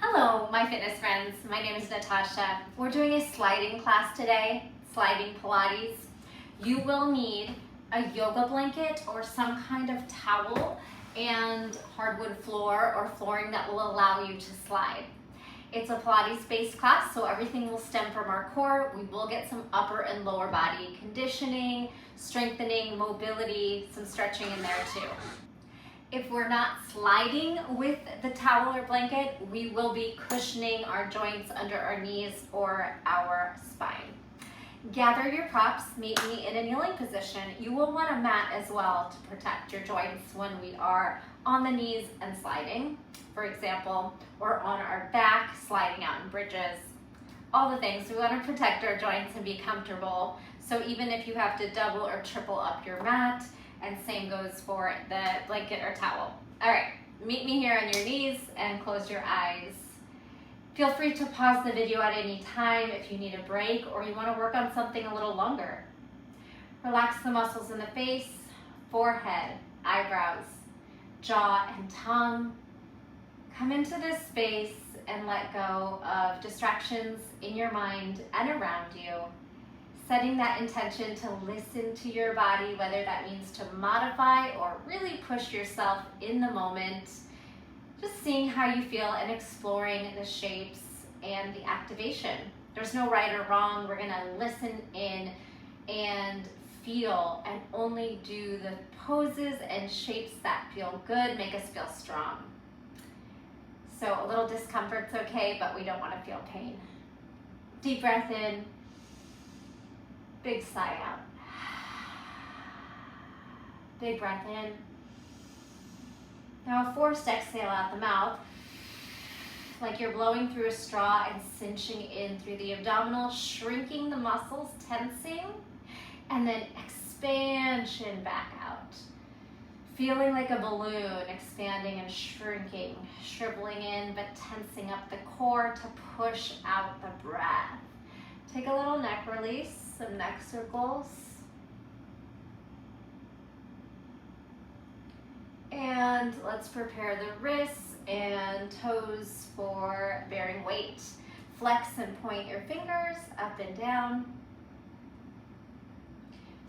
Hello, my fitness friends. My name is Natasha. We're doing a sliding class today, Sliding Pilates. You will need a yoga blanket or some kind of towel and hardwood floor or flooring that will allow you to slide. It's a Pilates-based class, so everything will stem from our core. We will get some upper and lower body conditioning, strengthening, mobility, some stretching in there too. If we're not sliding with the towel or blanket, we will be cushioning our joints under our knees or our spine. Gather your props, meet me in a kneeling position. You will want a mat as well to protect your joints when we are on the knees and sliding, for example, or on our back, sliding out in bridges. All the things. We want to protect our joints and be comfortable. So even if you have to double or triple up your mat, and same goes for the blanket or towel. All right, meet me here on your knees and close your eyes. Feel free to pause the video at any time if you need a break or you want to work on something a little longer. Relax the muscles in the face, forehead, eyebrows, jaw, and tongue. Come into this space and let go of distractions in your mind and around you. Setting that intention to listen to your body, whether that means to modify or really push yourself in the moment. Just seeing how you feel and exploring the shapes and the activation. There's no right or wrong. We're gonna listen in and feel and only do the poses and shapes that feel good, make us feel strong. So a little discomfort's okay, but we don't wanna feel pain. Deep breath in. Big sigh out. Big breath in. Now a forced exhale out the mouth, like you're blowing through a straw and cinching in through the abdominal, shrinking the muscles, tensing, and then expansion back out. Feeling like a balloon, expanding and shrinking, shriveling in, but tensing up the core to push out the breath. Take a little neck release. Some neck circles. And let's prepare the wrists and toes for bearing weight. Flex and point your fingers up and down.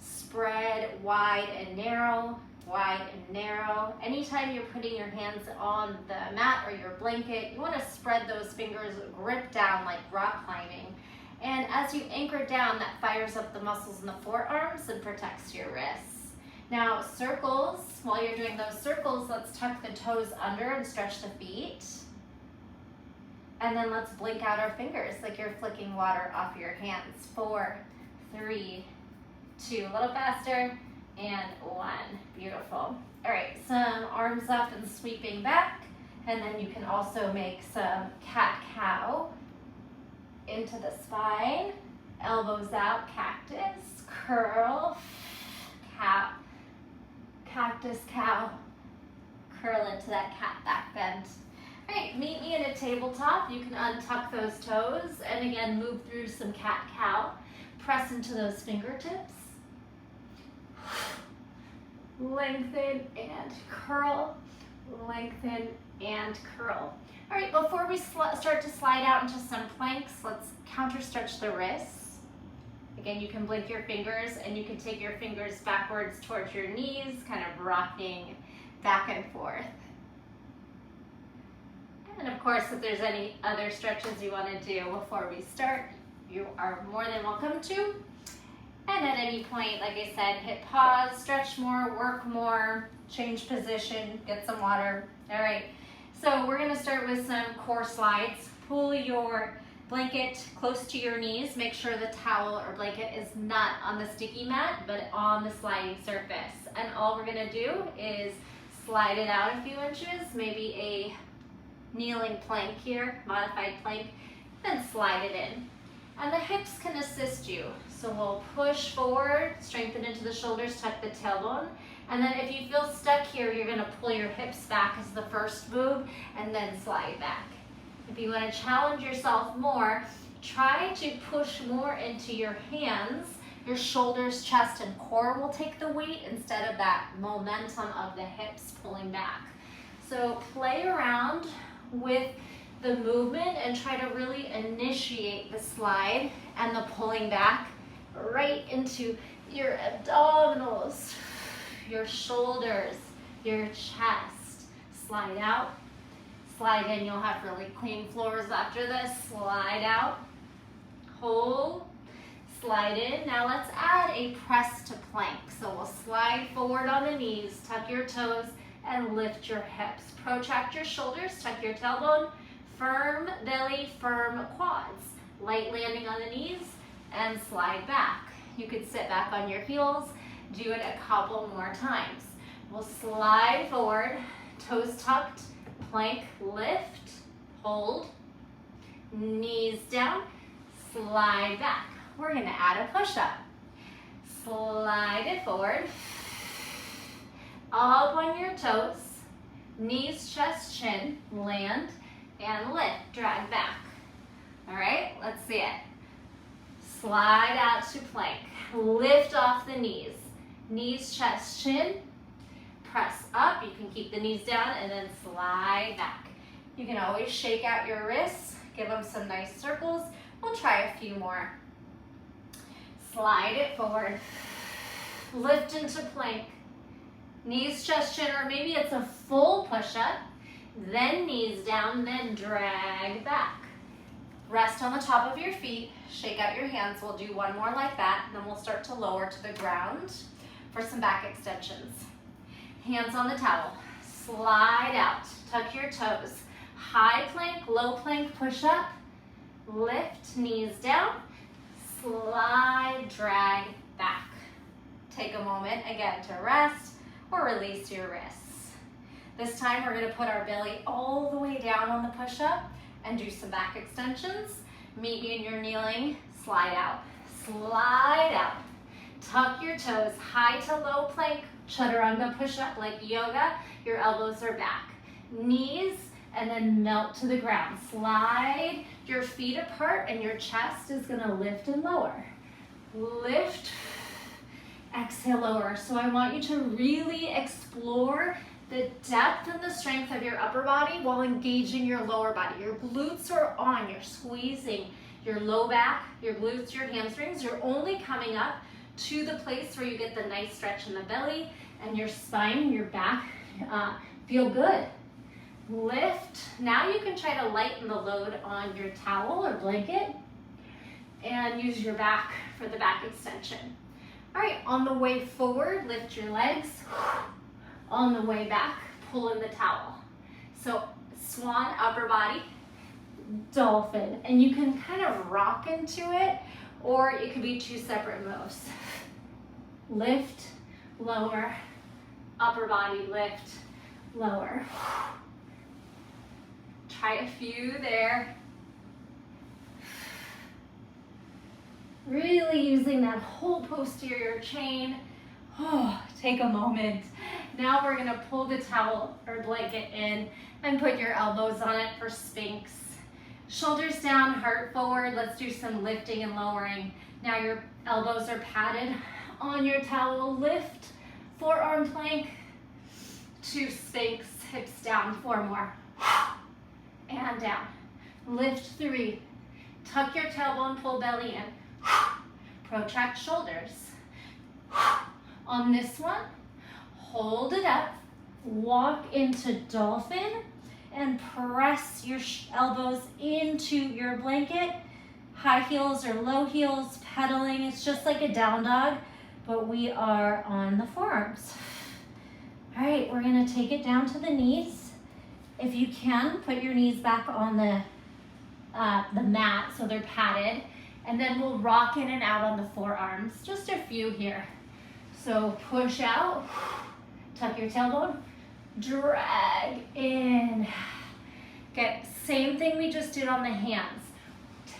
Spread wide and narrow, wide and narrow. Anytime you're putting your hands on the mat or your blanket, you want to spread those fingers, grip down like rock climbing. And as you anchor down, that fires up the muscles in the forearms and protects your wrists. Now, circles, while you're doing those circles, let's tuck the toes under and stretch the feet. And then let's blink out our fingers like you're flicking water off your hands. 4, 3, 2, a little faster, and 1. Beautiful. All right, some arms up and sweeping back. And then you can also make some cat-cow. Into the spine, elbows out, cactus, curl, cow, cactus, cow, curl into that cat back bend. All right, meet me in a tabletop. You can untuck those toes and again move through some cat-cow. Press into those fingertips. Lengthen and curl, lengthen and curl. All right, before we start to slide out into some planks, let's counter stretch the wrists. Again, you can blink your fingers and you can take your fingers backwards towards your knees, kind of rocking back and forth. And of course, if there's any other stretches you want to do before we start, you are more than welcome to. And at any point, like I said, hit pause, stretch more, work more, change position, get some water. All right. So we're gonna start with some core slides. Pull your blanket close to your knees. Make sure the towel or blanket is not on the sticky mat, but on the sliding surface. And all we're gonna do is slide it out a few inches, maybe a kneeling plank here, modified plank, then slide it in. And the hips can assist you. So we'll push forward, strengthen into the shoulders, tuck the tailbone. And then if you feel stuck here, you're gonna pull your hips back as the first move and then slide back. If you wanna challenge yourself more, try to push more into your hands. Your shoulders, chest, and core will take the weight instead of that momentum of the hips pulling back. So play around with the movement and try to really initiate the slide and the pulling back right into your abdominals, your shoulders, your chest. Slide out, slide in. You'll have really clean floors after this. Slide out, hold, slide in. Now let's add a press to plank. So we'll slide forward on the knees, tuck your toes, and lift your hips. Protract your shoulders, tuck your tailbone, firm belly, firm quads. Light landing on the knees and slide back. You could sit back on your heels, do it a couple more times. We'll slide forward, toes tucked, plank, lift, hold, knees down, slide back. We're gonna add a push-up. Slide it forward, up on your toes, knees, chest, chin, land, and lift, drag back. All right, let's see it. Slide out to plank, lift off the knees, chest, chin, press up. You can keep the knees down and then slide back. You can always shake out your wrists, give them some nice circles. We'll try a few more. Slide it forward, lift into plank, knees, chest, chin, or maybe it's a full push-up, then knees down, then drag back. Rest on the top of your feet, shake out your hands. We'll do one more like that, and then we'll start to lower to the ground for some back extensions. Hands on the towel, slide out, tuck your toes. High plank, low plank, push up, lift, knees down, slide, drag back. Take a moment again to rest or release your wrists. This time we're gonna put our belly all the way down on the push-up and do some back extensions. Meet me in your kneeling, slide out, tuck your toes, high to low plank, chaturanga push-up like yoga, your elbows are back, knees, and then melt to the ground. Slide your feet apart and your chest is gonna lift and lower. Lift, exhale, lower. So I want you to really explore the depth and the strength of your upper body while engaging your lower body. Your glutes are on, you're squeezing your low back, your glutes, your hamstrings. You're only coming up to the place where you get the nice stretch in the belly and your spine, your back feel good. Lift. Now you can try to lighten the load on your towel or blanket and use your back for the back extension. All right, on the way forward, lift your legs. On the way back, pull in the towel. So swan, upper body, dolphin. And you can kind of rock into it, or it could be two separate moves. Lift, lower, upper body, lift, lower. Try a few there. Really using that whole posterior chain. Oh, take a moment. Now we're gonna pull the towel or blanket in and put your elbows on it for Sphinx. Shoulders down, heart forward. Let's do some lifting and lowering. Now your elbows are padded on your towel. Lift, forearm plank to Sphinx, hips down, 4 more. And down. Lift 3. Tuck your tailbone, pull belly in. Protract shoulders. On this one, hold it up, walk into dolphin, and press your elbows into your blanket. High heels or low heels, pedaling. It's just like a down dog, but we are on the forearms. All right, we're gonna take it down to the knees. If you can, put your knees back on the mat so they're padded, and then we'll rock in and out on the forearms. Just a few here. So push out, tuck your tailbone, drag in. Okay, same thing we just did on the hands.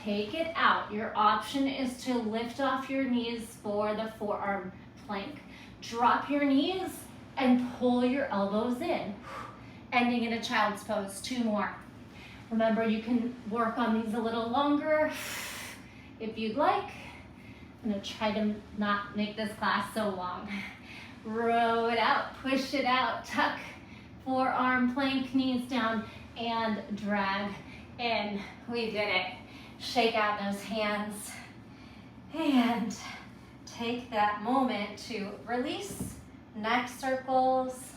Take it out. Your option is to lift off your knees for the forearm plank. Drop your knees and pull your elbows in. Ending in a child's pose, 2 more. Remember, you can work on these a little longer if you'd like. I'm gonna try to not make this class so long. Row it out, push it out, tuck, forearm plank, knees down, and drag And we did it. Shake out those hands and take that moment to release neck circles.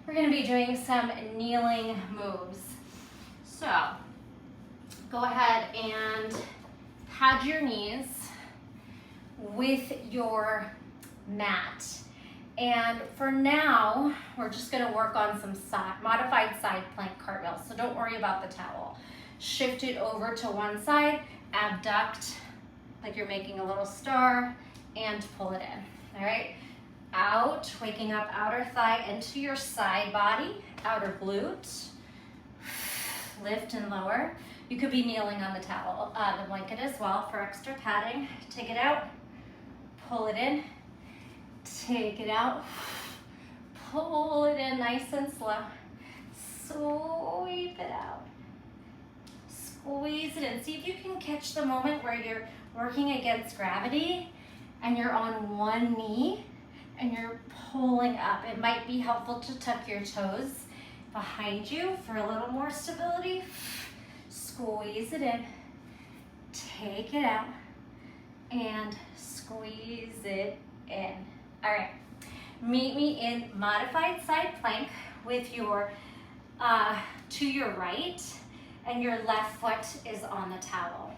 We're gonna be doing some kneeling moves. So go ahead and pad your knees with your mat. And for now, we're just gonna work on some modified side plank cartwheels. So don't worry about the towel. Shift it over to one side, abduct, like you're making a little star, and pull it in, all right? Out, waking up outer thigh into your side body, outer glute. Lift and lower. You could be kneeling on the towel, the blanket as well for extra padding. Take it out, pull it in, take it out, pull it in nice and slow. Sweep it out. Squeeze it in. See if you can catch the moment where you're working against gravity and you're on one knee and you're pulling up. It might be helpful to tuck your toes behind you for a little more stability. Squeeze it in, take it out, and squeeze it in. All right, meet me in modified side plank with your to your right, and your left foot is on the towel.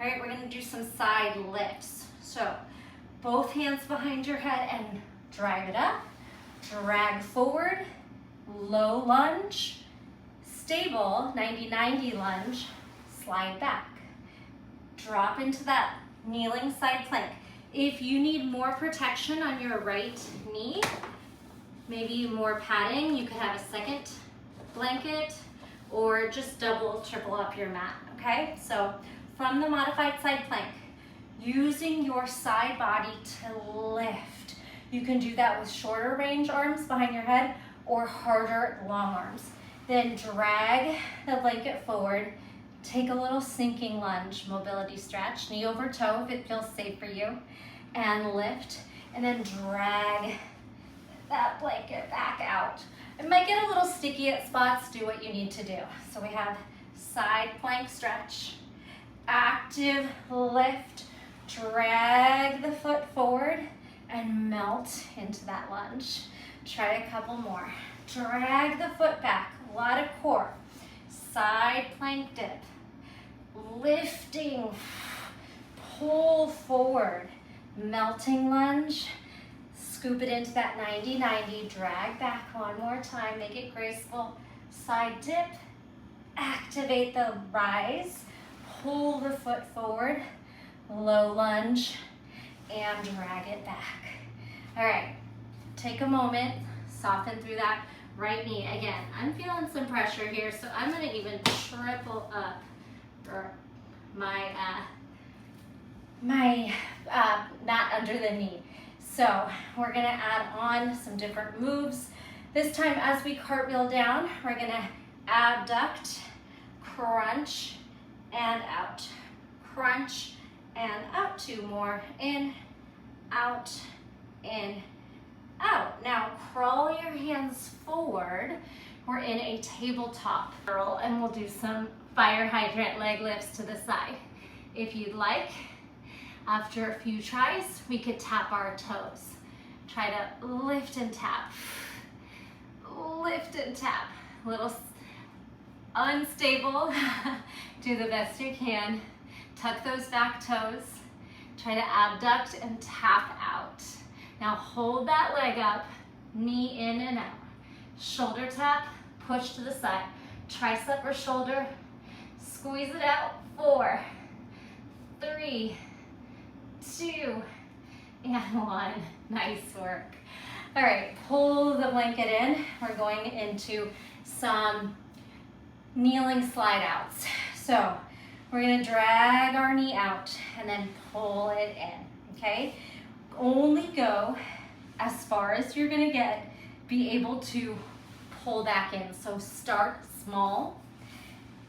All right, we're gonna do some side lifts. So both hands behind your head and drive it up, drag forward, low lunge, stable 90-90 lunge, slide back. Drop into that kneeling side plank. If you need more protection on your right knee, maybe more padding, you could have a second blanket or just double, triple up your mat, okay? So from the modified side plank, using your side body to lift. You can do that with shorter range arms behind your head or harder long arms. Then drag the blanket forward, take a little sinking lunge, mobility stretch, knee over toe if it feels safe for you, and lift, and then drag that blanket back out. It might get a little sticky at spots, do what you need to do. So we have side plank stretch, active lift, drag the foot forward, and melt into that lunge. Try a couple more. Drag the foot back, a lot of core. Side plank dip, lifting, pull forward, melting lunge, scoop it into that 90-90, drag back one more time, make it graceful. Side dip, activate the rise, pull the foot forward, low lunge, and drag it back. All right, take a moment, soften through that right knee. Again, I'm feeling some pressure here, so I'm gonna even triple up for my mat under the knee. So we're gonna add on some different moves. This time as we cartwheel down, we're gonna abduct, crunch, and out. Crunch and out. Two more. In, out, in, out. Now crawl your hands forward. We're in a tabletop curl and we'll do some fire hydrant leg lifts to the side. If you'd like, after a few tries, we could tap our toes. Try to lift and tap. Lift and tap. A little unstable. Do the best you can. Tuck those back toes. Try to abduct and tap out. Now hold that leg up, knee in and out. Shoulder tap, push to the side. Tricep or shoulder, squeeze it out. 4, 3, 2, and 1. Nice work. All right, pull the blanket in. We're going into some kneeling slide outs. So we're gonna drag our knee out and then pull it in, okay? Only go as far as you're gonna get, be able to pull back in. So start small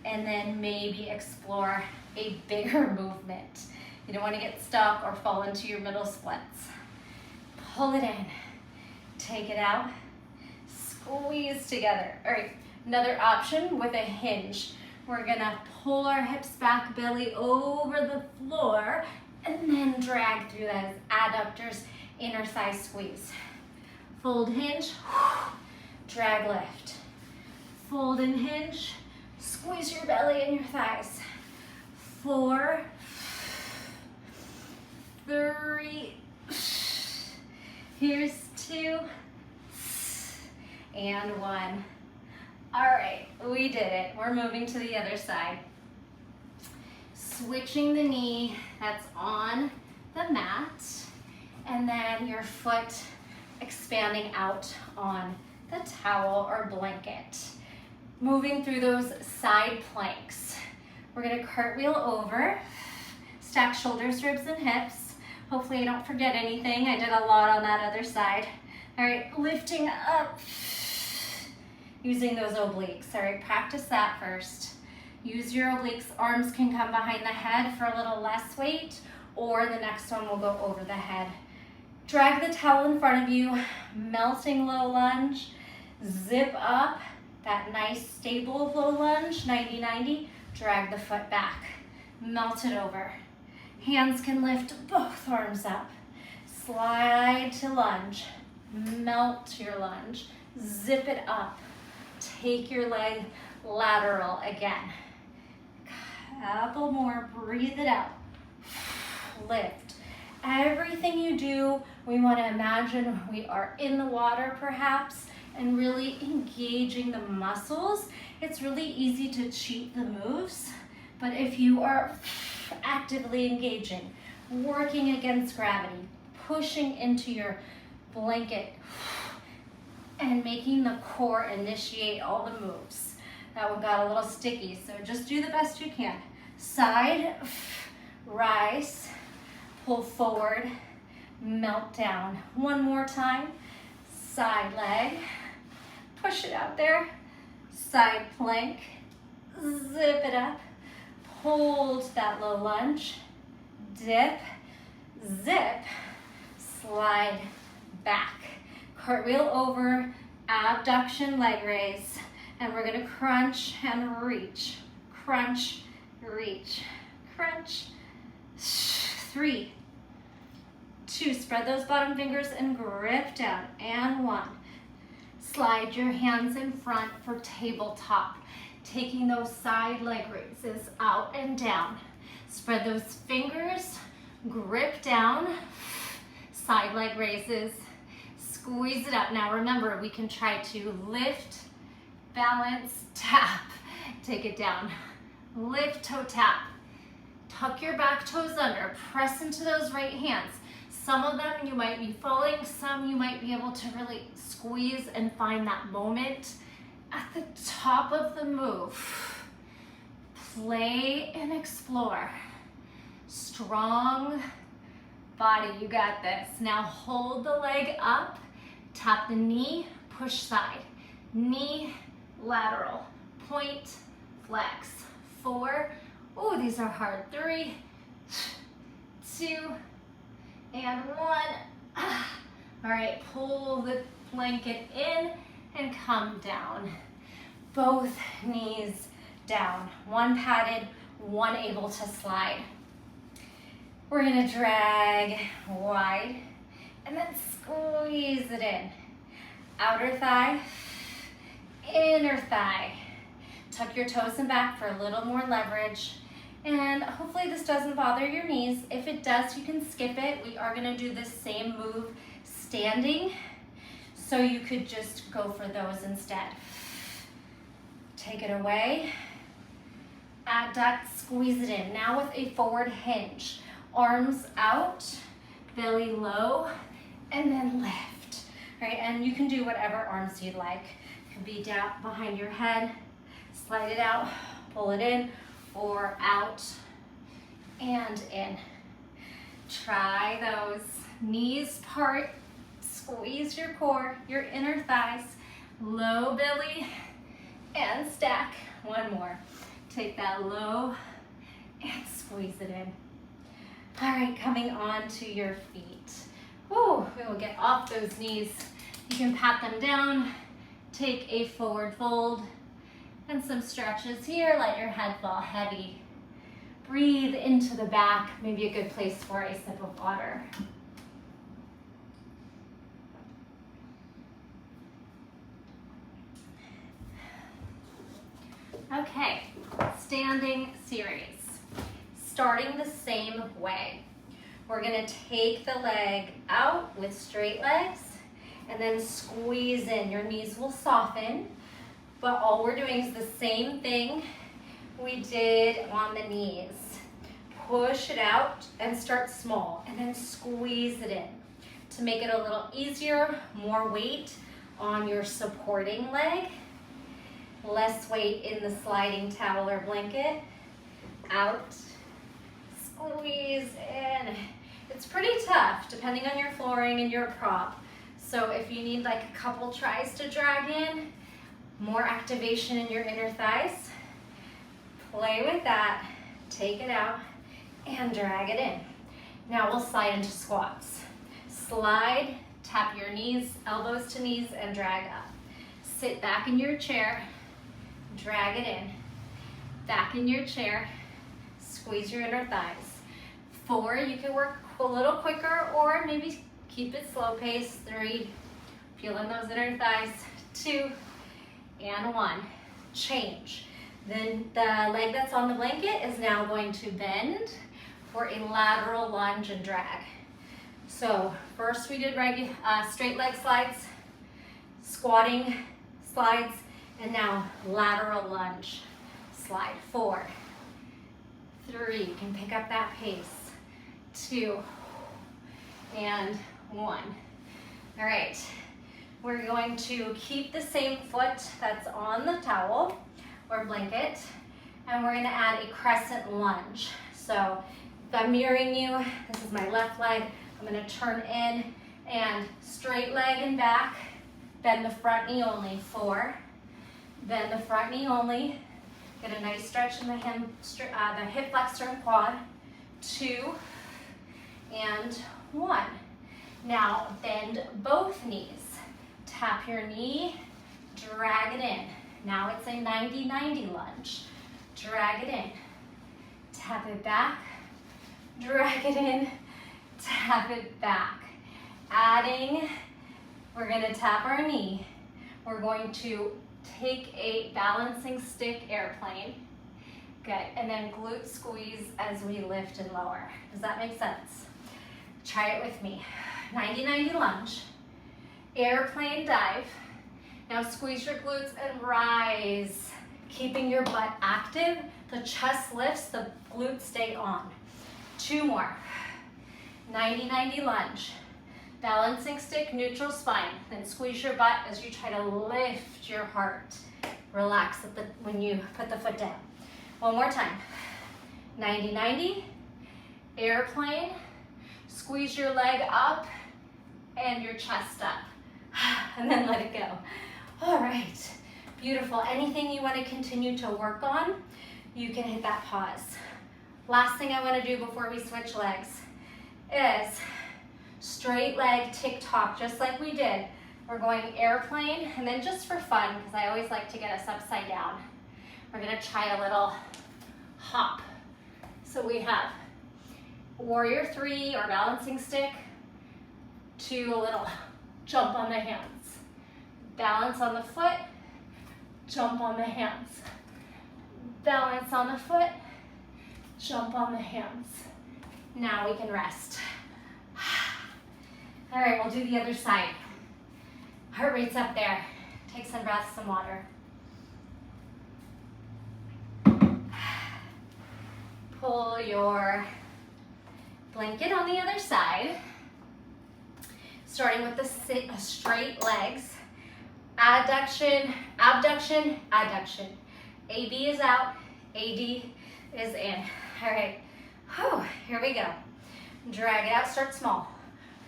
and then maybe explore a bigger movement. You don't wanna get stuck or fall into your middle splits. Pull it in, take it out, squeeze together. All right, Another option with a hinge. We're gonna pull our hips back, belly over the floor, and then drag through those adductors, inner thigh squeeze. Fold, hinge, drag, lift. Fold and hinge, squeeze your belly and your thighs. 4, 3, here's 2, and 1. All right, we did it. We're moving to the other side. Switching the knee that's on the mat, and then your foot expanding out on the towel or blanket. Moving through those side planks. We're gonna cartwheel over, stack shoulders, ribs, and hips. Hopefully I don't forget anything. I did a lot on that other side. All right, lifting up, using those obliques. All right, practice that first. Use your obliques. Arms can come behind the head for a little less weight, or the next one will go over the head. Drag the towel in front of you, melting low lunge, zip up, that nice stable low lunge, 90-90, drag the foot back, melt it over. Hands can lift both arms up, slide to lunge, melt your lunge, zip it up, take your leg lateral again. Couple more, breathe it out, lift. Everything you do, we want to imagine we are in the water perhaps and really engaging the muscles. It's really easy to cheat the moves, but if you are actively engaging, working against gravity, pushing into your blanket, and making the core initiate all the moves. That one got a little sticky, so just do the best you can. Side, rise, pull forward, melt down. One more time. Side leg, push it out there. Side plank, zip it up. Hold that low lunge, dip, zip, slide back. Cartwheel over, abduction, leg raise. And we're gonna crunch and reach. Crunch, reach, crunch. 3, 2, spread those bottom fingers and grip down. And 1. Slide your hands in front for tabletop. Taking those side leg raises out and down. Spread those fingers, grip down, side leg raises, squeeze it up. Now remember, we can try to lift, balance, tap, take it down. Lift, toe tap. Tuck your back toes under, press into those right hands. Some of them you might be falling, some you might be able to really squeeze and find that moment at the top of the move. Play and explore. Strong body, you got this. Now hold the leg up, tap the knee, push side. Knee, lateral, point, flex. 4, oh, these are hard. 3, 2, and 1. All right, pull the blanket in and come down. Both knees down. One padded, one able to slide. We're gonna drag wide and then squeeze it in. Outer thigh, inner thigh. Tuck your toes in back for a little more leverage. And hopefully this doesn't bother your knees. If it does, you can skip it. We are gonna do this same move standing, so you could just go for those instead. Take it away. Adduct, squeeze it in. Now with a forward hinge. Arms out, belly low, and then lift. All right, and you can do whatever arms you'd like. It could be down behind your head, slide it out, pull it in, or out and in. Try those. Knees part, squeeze your core, your inner thighs, low belly, and stack. One more. Take that low and squeeze it in. All right, coming on to your feet. Woo, we will get off those knees. You can pat them down, take a forward fold, And some stretches here, let your head fall heavy. Breathe into the back, maybe a good place for a sip of water. Okay, standing series. Starting the same way. We're gonna take the leg out with straight legs and then squeeze in. Your knees will soften, but all we're doing is the same thing we did on the knees. Push it out and start small and then squeeze it in to make it a little easier, more weight on your supporting leg, less weight in the sliding towel or blanket. Out, squeeze in. It's pretty tough depending on your flooring and your prop. So if you need like a couple tries to drag in, more activation in your inner thighs, play with that, take it out, and drag it in. Now we'll slide into squats. Slide, tap your knees, elbows to knees, and drag up. Sit back in your chair, drag it in. Back in your chair, squeeze your inner thighs. 4, you can work a little quicker or maybe keep it slow pace. 3, feeling those inner thighs. 2, and 1. Change. Then the leg that's on the blanket is now going to bend for a lateral lunge and drag. So first we did straight leg slides, squatting slides, and now lateral lunge slide. 4, 3, you can pick up that pace. 2, and 1. All right, we're going to keep the same foot that's on the towel or blanket, and we're gonna add a crescent lunge. So if I'm mirroring you, this is my left leg, I'm gonna turn in and straight leg and back, bend the front knee only. 4, bend the front knee only, get a nice stretch in the hip flexor and quad. 2, and 1. Now bend both knees. Tap your knee, drag it in. Now it's a 90-90 lunge. Drag it in. Tap it back, drag it in, tap it back. Adding, we're gonna tap our knee. We're going to take a balancing stick airplane. Good, and then glute squeeze as we lift and lower. Does that make sense? Try it with me. 90-90 lunge, airplane dive. Now squeeze your glutes and rise. Keeping your butt active, the chest lifts, the glutes stay on. 2 more. 90-90 lunge. Balancing stick, neutral spine. Then squeeze your butt as you try to lift your heart. Relax when you put the foot down. 1 more time. 90-90, airplane. Squeeze your leg up and your chest up. And then let it go. All right, beautiful. Anything you want to continue to work on, you can hit that pause. Last thing I want to do before we switch legs is straight leg tick-tock, just like we did. We're going airplane, and then just for fun, because I always like to get us upside down, we're gonna try a little hop. So we have warrior 3 or balancing stick, 2, a little jump on the hands. Balance on the foot, jump on the hands. Balance on the foot, jump on the hands. Now we can rest. All right, we'll do the other side. Heart rate's up there. Take some breaths, some water. Pull your blanket on the other side. Starting with the straight legs. Adduction, abduction, adduction. AB is out, AD is in. All right, whew, here we go. Drag it out, start small.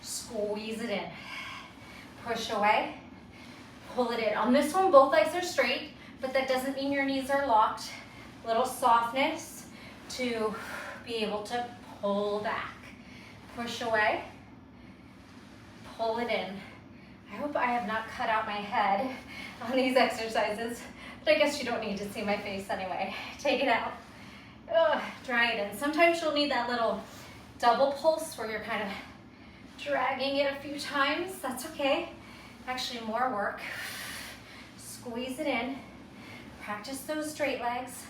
Squeeze it in. Push away, pull it in. On this one, both legs are straight, but that doesn't mean your knees are locked. Little softness to be able to pull back. Push away, pull it in. I hope I have not cut out my head on these exercises. But I guess you don't need to see my face anyway. Take it out. Ugh, drag it in. Sometimes you'll need that little double pulse where you're kind of dragging it a few times. That's okay. Actually, more work. Squeeze it in. Practice those straight legs.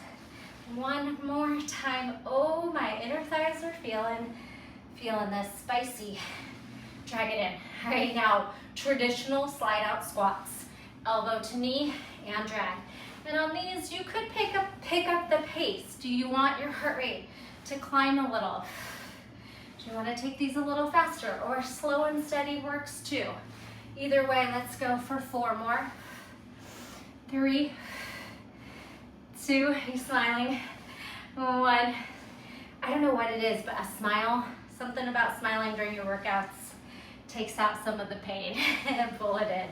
One more time. Oh, my inner thighs are feeling this spicy. Drag it in. All right, now traditional slide out squats. Elbow to knee and drag. And on these, you could pick up the pace. Do you want your heart rate to climb a little? Do you want to take these a little faster, or slow and steady works too? Either way, let's go for 4 more. 3, 2, are you smiling? 1. I don't know what it is, but a smile, something about smiling during your workouts takes out some of the pain and pull it in.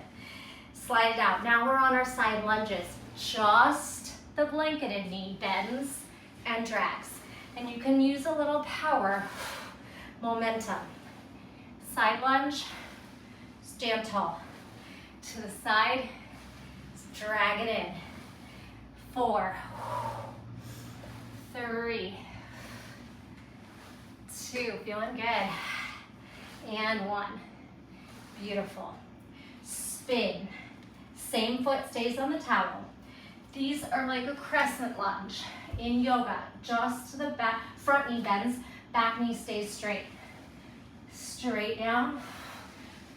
Slide it out. Now we're on our side lunges. Just the blanketed knee bends and drags. And you can use a little power, momentum. Side lunge, stand tall. To the side, drag it in. 4, 3, 2, feeling good. And 1. Beautiful. Spin. Same foot stays on the towel. These are like a crescent lunge in yoga. Just the back, front knee bends, back knee stays straight. Straight down,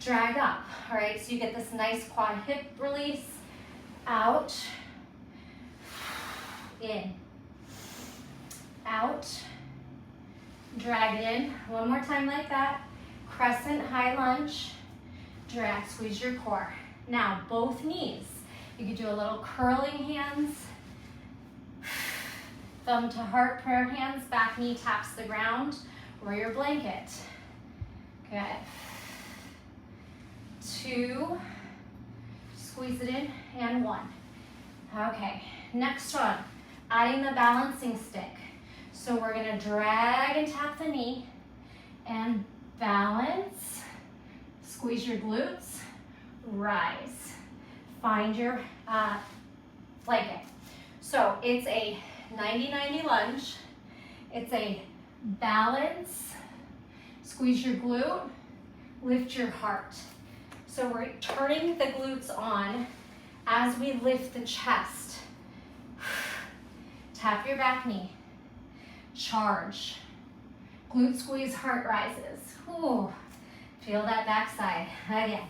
drag up. All right, so you get this nice quad hip release. Out, in, out, drag it in. One more time like that. Crescent high lunge, drag, squeeze your core. Now, both knees. You could do a little curling hands, thumb to heart prayer hands, back knee taps the ground, or your blanket. Good. 2, squeeze it in, and 1. Okay, next one, adding the balancing stick. So we're gonna drag and tap the knee and balance, squeeze your glutes, rise. Find your blanket. So it's a 90-90 lunge. It's a balance, squeeze your glute, lift your heart. So we're turning the glutes on as we lift the chest. Tap your back knee, charge. Glute squeeze, heart rises. Ooh, feel that backside. Again,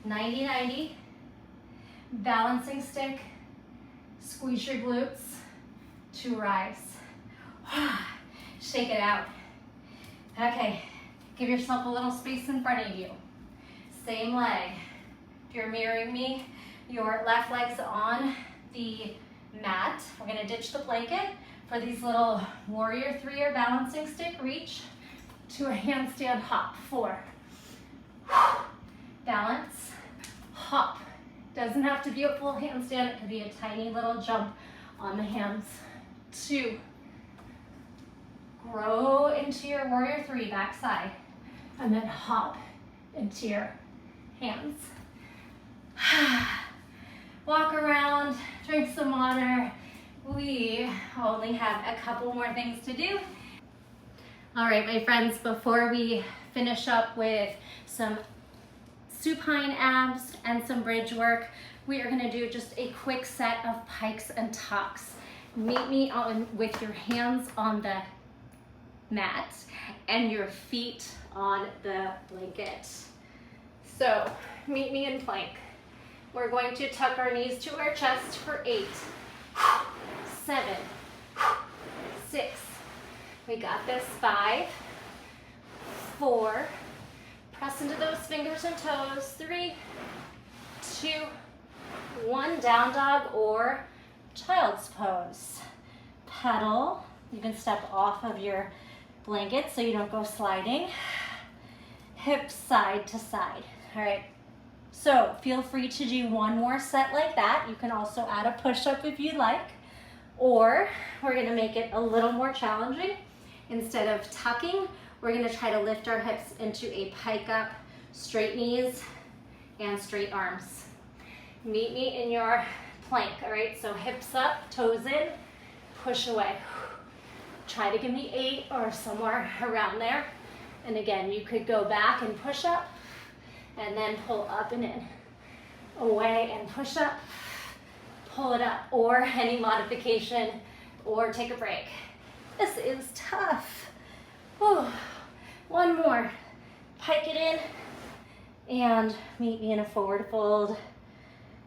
90-90, balancing stick, squeeze your glutes to rise. Shake it out. Okay, give yourself a little space in front of you. Same leg. If you're mirroring me, your left leg's on the mat. We're gonna ditch the blanket for these little warrior 3 or balancing stick. Reach to a handstand hop. 4. Balance, hop. Doesn't have to be a full handstand, it could be a tiny little jump on the hands. 2. Grow into your warrior 3, backside, and then hop into your hands. Walk around, drink some water. We only have a couple more things to do. All right, my friends, before we finish up with some supine abs and some bridge work, we are gonna do just a quick set of pikes and tucks. Meet me with your hands on the mat and your feet on the blanket. So meet me in plank. We're going to tuck our knees to our chest for 8, 7, 6. We got this. 5, 4. Press into those fingers and toes. 3, 2, 1. Down dog or child's pose. Pedal. You can step off of your blanket so you don't go sliding. Hips side to side. All right. So feel free to do one more set like that. You can also add a push-up if you'd like, or we're gonna make it a little more challenging. Instead of tucking, we're gonna try to lift our hips into a pike up, straight knees and straight arms. Meet me in your plank, all right? So hips up, toes in, push away. Try to give me 8 or somewhere around there. And again, you could go back and push up and then pull up and in. Away and push up, pull it up, or any modification, or take a break. This is tough. Whew. One more. Pike it in and meet me in a forward fold.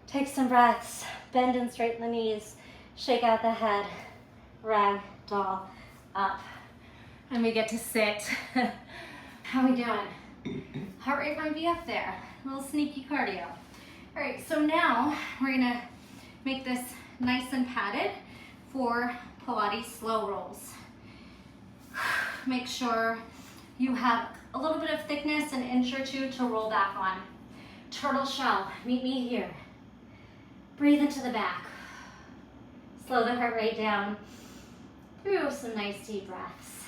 Take some breaths, bend and straighten the knees, shake out the head, ragdoll up. And we get to sit. How we doing? Heart rate might be up there. A little sneaky cardio. All right, so now we're gonna make this nice and padded for Pilates slow rolls. Make sure you have a little bit of thickness, an inch or two to roll back on. Turtle shell, meet me here. Breathe into the back. Slow the heart rate down through some nice deep breaths.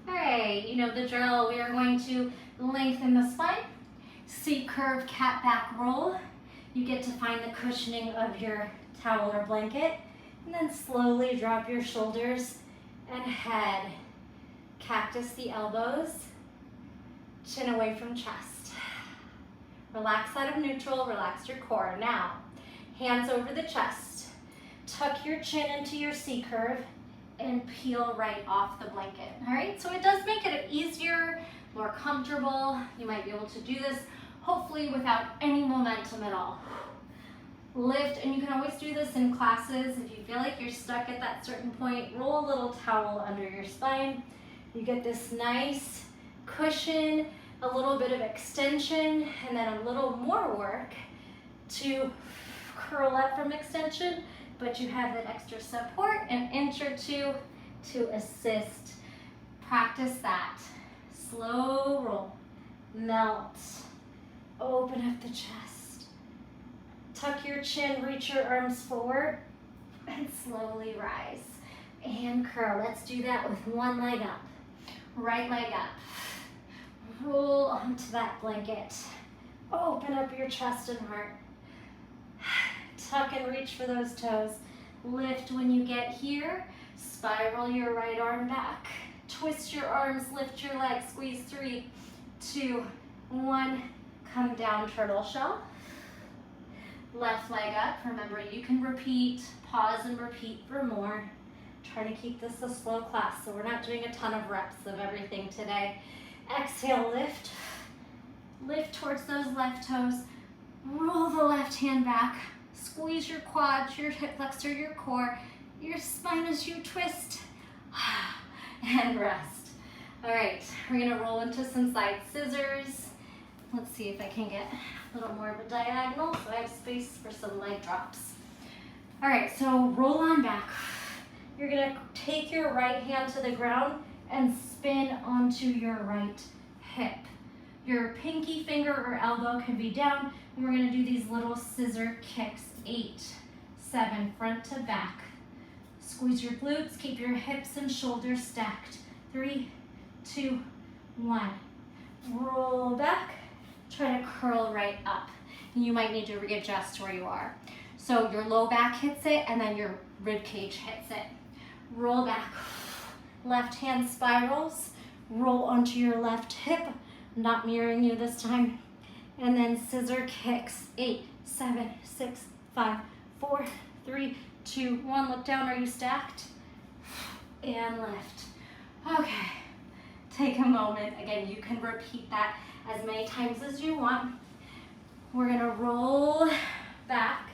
All right, you know the drill. We are going to lengthen the spine. C curve cat back roll. You get to find the cushioning of your towel or blanket, and then slowly drop your shoulders and head. Cactus the elbows, chin away from chest. Relax out of neutral, relax your core. Now, hands over the chest. Tuck your chin into your C curve and peel right off the blanket. All right, so it does make it easier, more comfortable. You might be able to do this hopefully without any momentum at all. Lift, and you can always do this in classes. If you feel like you're stuck at that certain point, roll a little towel under your spine. You get this nice cushion, a little bit of extension, and then a little more work to curl up from extension, but you have that extra support, an inch or two to assist. Practice that. Slow roll, melt, open up the chest. Tuck your chin, reach your arms forward, and slowly rise. And curl. Let's do that with one leg up. Right leg up. Roll onto that blanket. Open up your chest and heart. Tuck and reach for those toes. Lift when you get here. Spiral your right arm back. Twist your arms, lift your legs, squeeze 3, 2, 1. Come down, turtle shell. Left leg up. Remember, you can repeat, pause and repeat for more. Trying to keep this a slow class, so we're not doing a ton of reps of everything today. Exhale, lift. Lift towards those left toes. Roll the left hand back. Squeeze your quads, your hip flexor, your core, your spine as you twist. And rest. All right, we're gonna roll into some side scissors. Let's see if I can get a little more of a diagonal so I have space for some leg drops. All right, so roll on back. You're gonna take your right hand to the ground and spin onto your right hip. Your pinky finger or elbow can be down, and we're gonna do these little scissor kicks. 8, 7, front to back. Squeeze your glutes, keep your hips and shoulders stacked. 3, 2, 1. Roll back, try to curl right up. You might need to readjust where you are. So your low back hits it, and then your rib cage hits it. Roll back, left hand spirals, roll onto your left hip, not mirroring you this time. And then scissor kicks, 8, 7, 6, 5, 4, 3, 2, 1. Look down, are you stacked? And lift. Okay, take a moment. Again, you can repeat that as many times as you want. We're gonna roll back,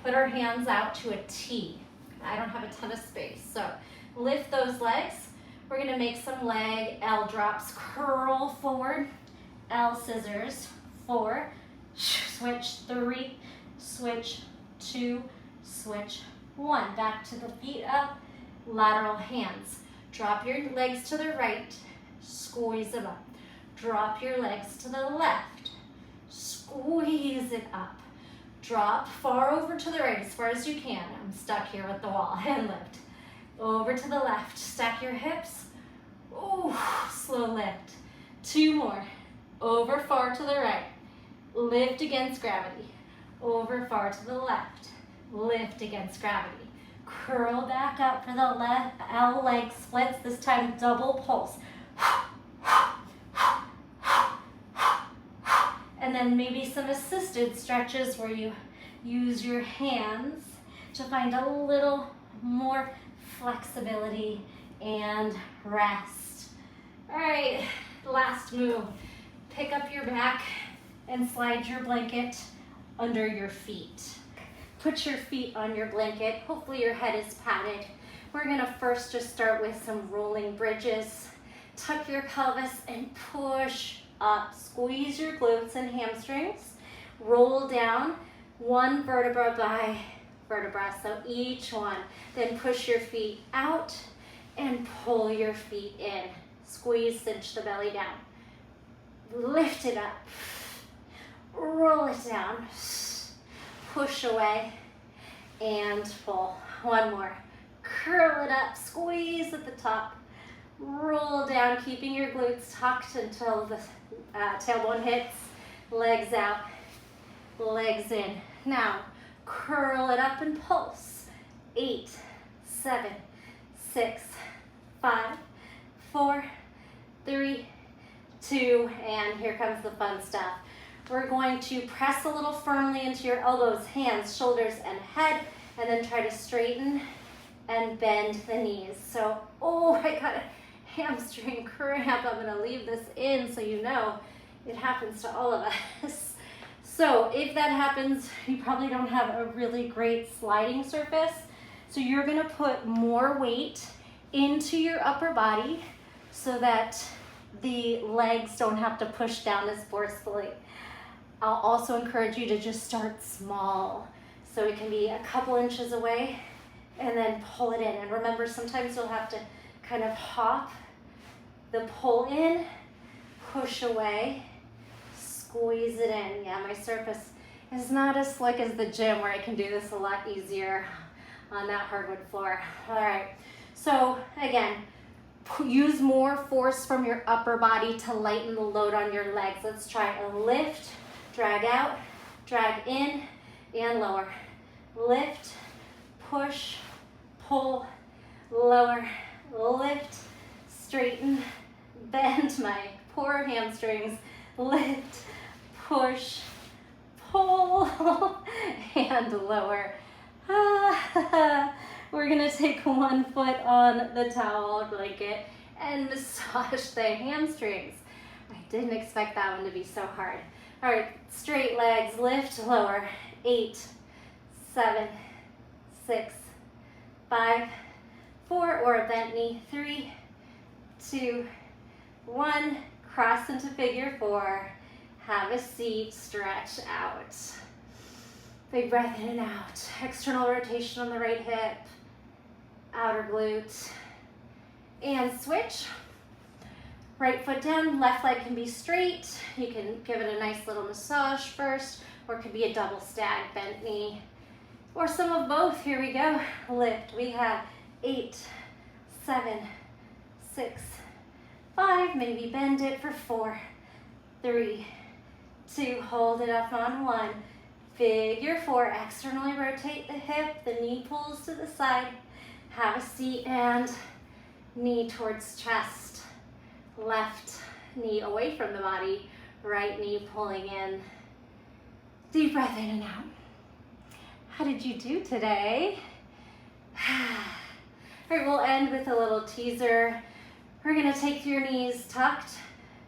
put our hands out to a T. I don't have a ton of space, so lift those legs. We're gonna make some leg L drops. Curl forward, L scissors, 4, switch 3, switch 2, switch 1. Back to the feet up, lateral hands. Drop your legs to the right, squeeze them up. Drop your legs to the left, squeeze it up. Drop far over to the right as far as you can. I'm stuck here with the wall. And lift. Over to the left. Stack your hips. Ooh, slow lift. 2 more. Over far to the right. Lift against gravity. Over far to the left. lift against gravity. Curl back up for the L leg splits, this time double pulse. And then maybe some assisted stretches where you use your hands to find a little more flexibility and rest. All right, last move. Pick up your back and slide your blanket under your feet. Put your feet on your blanket. Hopefully your head is padded. We're gonna first just start with some rolling bridges. Tuck your pelvis and push up. Squeeze your glutes and hamstrings. Roll down one vertebra by vertebra, so each one. Then push your feet out and pull your feet in. Squeeze, cinch the belly down. Lift it up. Roll it down. Push away and pull. One more. Curl it up. Squeeze at the top. Roll down, keeping your glutes tucked until the tailbone hits. Legs out. Legs in. Now, curl it up and pulse. 8, 7, 6, 5, 4, 3, 2, and here comes the fun stuff. We're going to press a little firmly into your elbows, hands, shoulders, and head, and then try to straighten and bend the knees. So, oh, I got a hamstring cramp. I'm gonna leave this in so you know it happens to all of us. So if that happens, you probably don't have a really great sliding surface. So you're gonna put more weight into your upper body so that the legs don't have to push down as forcefully. I'll also encourage you to just start small. So it can be a couple inches away and then pull it in. And remember, sometimes you'll have to kind of hop the pull in, push away, squeeze it in. Yeah, my surface is not as slick as the gym where I can do this a lot easier on that hardwood floor. All right, so again, use more force from your upper body to lighten the load on your legs. Let's try a lift, drag out, drag in, and lower. Lift, push, pull, lower, lift, straighten, bend my poor hamstrings, lift, push, pull, and lower. We're gonna take one foot on the towel or blanket and massage the hamstrings. I didn't expect that one to be so hard. All right, straight legs, lift, lower. 8, 7, 6, 5, 4, or a bent knee. 3, 2, 1. Cross into figure 4. Have a seat, stretch out. Big breath in and out. External rotation on the right hip, outer glute, and switch. Right foot down, left leg can be straight. You can give it a nice little massage first, or it could be a double stag, bent knee, or some of both. Here we go. Lift. We have 8, 7, 6, 5. Maybe bend it for 4, 3, 2. Hold it up on 1. Figure 4. Externally rotate the hip. The knee pulls to the side. Have a seat and knee towards chest. Left knee away from the body. Right knee pulling in. Deep breath in and out. How did you do today? All right, we'll end with a little teaser. We're gonna take your knees tucked,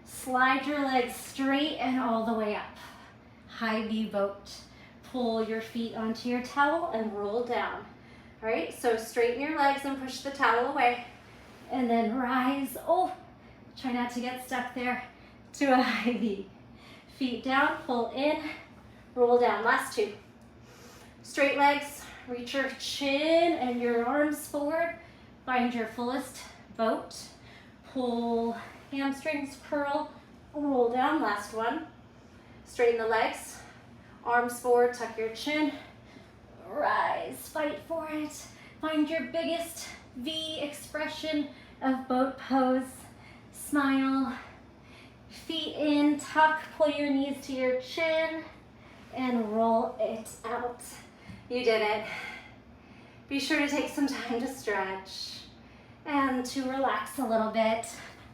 slide your legs straight and all the way up. High V boat. Pull your feet onto your towel and roll down. All right, so straighten your legs and push the towel away. And then rise. Oh, try not to get stuck there to a high V. Feet down, pull in, roll down. Last 2. Straight legs, reach your chin and your arms forward. Find your fullest boat. Pull hamstrings, curl, roll down. Last one. Straighten the legs, arms forward, tuck your chin. Rise, fight for it. Find your biggest V expression of boat pose. Smile, feet in, tuck, pull your knees to your chin, and roll it out. You did it. Be sure to take some time to stretch and to relax a little bit.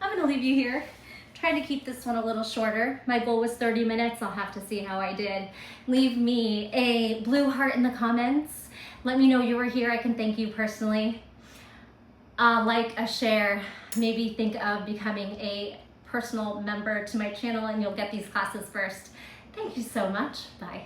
I'm gonna leave you here. Try to keep this one a little shorter. My goal was 30 minutes. I'll have to see how I did. Leave me a blue heart in the comments. Let me know you were here. I can thank you personally. Like, a share, maybe think of becoming a personal member to my channel and you'll get these classes first. Thank you so much. Bye.